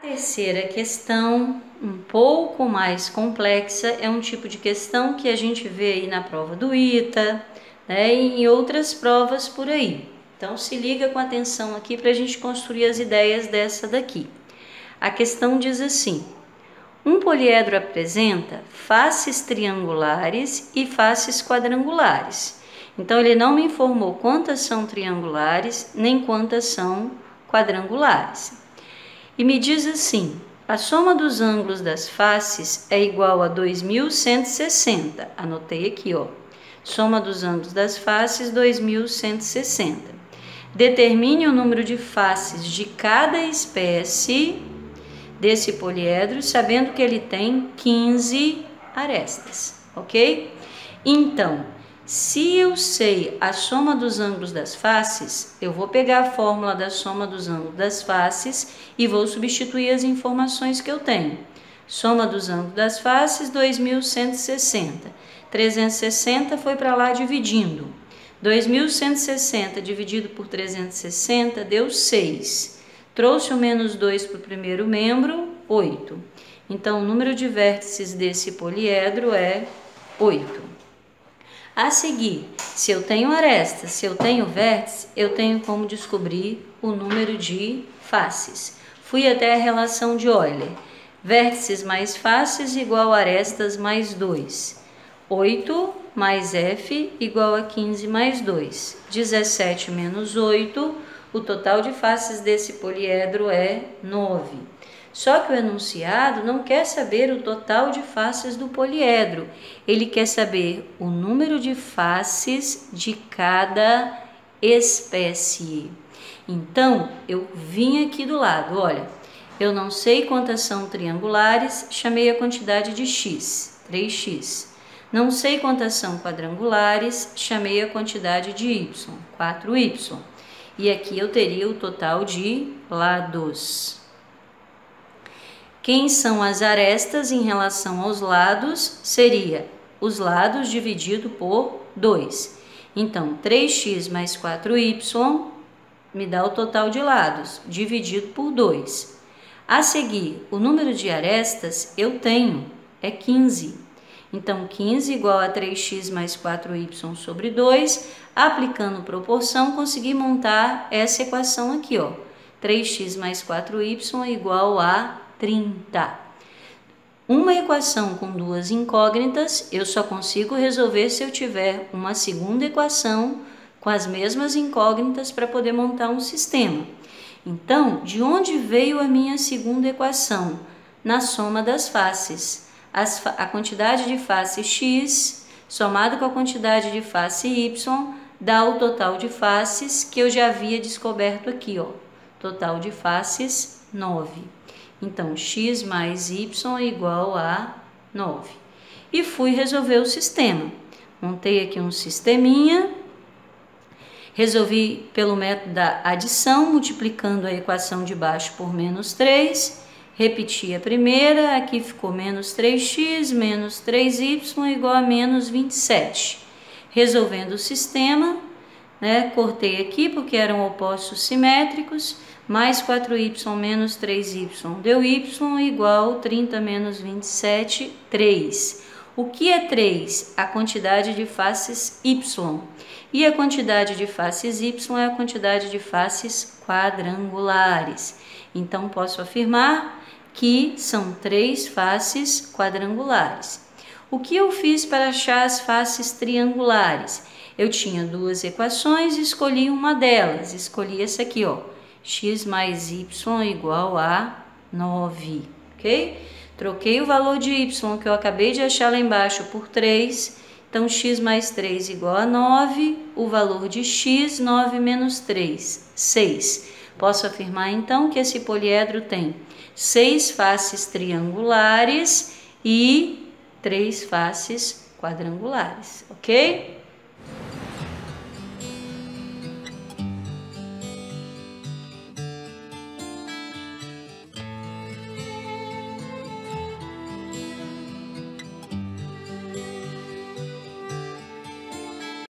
A terceira questão, um pouco mais complexa, é um tipo de questão que a gente vê aí na prova do ITA, né, e em outras provas por aí. Então se liga com atenção aqui para a gente construir as ideias dessa daqui. A questão diz assim: um poliedro apresenta faces triangulares e faces quadrangulares. Então ele não me informou quantas são triangulares nem quantas são quadrangulares. E me diz assim: a soma dos ângulos das faces é igual a 2160. Anotei aqui, ó. Soma dos ângulos das faces, 2160. Determine o número de faces de cada espécie desse poliedro, sabendo que ele tem 15 arestas, ok? Então, se eu sei a soma dos ângulos das faces, eu vou pegar a fórmula da soma dos ângulos das faces e vou substituir as informações que eu tenho. Soma dos ângulos das faces, 2160. 360 foi para lá dividindo. 2160 dividido por 360 deu 6. Trouxe o menos 2 para o primeiro membro, 8. Então, o número de vértices desse poliedro é 8. A seguir, se eu tenho arestas, se eu tenho vértices, eu tenho como descobrir o número de faces. Fui até a relação de Euler. Vértices mais faces igual a arestas mais 2. 8 mais F igual a 15 mais 2. 17 menos 8, o total de faces desse poliedro é 9. Só que o enunciado não quer saber o total de faces do poliedro, ele quer saber o número de faces de cada espécie. Então, eu vim aqui do lado, olha, eu não sei quantas são triangulares, chamei a quantidade de x, 3x. Não sei quantas são quadrangulares, chamei a quantidade de y, 4y. E aqui eu teria o total de lados. Quem são as arestas em relação aos lados? Seria os lados dividido por 2. Então, 3x mais 4y me dá o total de lados, dividido por 2. A seguir, o número de arestas eu tenho, é 15. Então, 15 igual a 3x mais 4y sobre 2. Aplicando proporção, consegui montar essa equação aqui, ó. 3x mais 4y é igual a 30. Uma equação com duas incógnitas, eu só consigo resolver se eu tiver uma segunda equação com as mesmas incógnitas para poder montar um sistema. Então, de onde veio a minha segunda equação? Na soma das faces. A quantidade de face x somado com a quantidade de face y dá o total de faces que eu já havia descoberto aqui, ó. Total de faces, 9. Então, x mais y é igual a 9. E fui resolver o sistema. Montei aqui um sisteminha. Resolvi pelo método da adição, multiplicando a equação de baixo por menos 3. Repeti a primeira, aqui ficou menos 3x menos 3y igual a menos 27. Resolvendo o sistema, né, cortei aqui porque eram opostos simétricos, mais 4y menos 3y deu y igual a 30 menos 27, 3. O que é 3? A quantidade de faces y. E a quantidade de faces y é a quantidade de faces quadrangulares. Então, posso afirmar que são 3 faces quadrangulares. O que eu fiz para achar as faces triangulares? Eu tinha duas equações e escolhi uma delas. Escolhi essa aqui, ó. X mais y igual a 9, ok? Troquei o valor de y que eu acabei de achar lá embaixo por 3. Então, x mais 3 igual a 9. O valor de x, 9 menos 3, 6. Posso afirmar, então, que esse poliedro tem 6 faces triangulares e 3 faces quadrangulares, ok?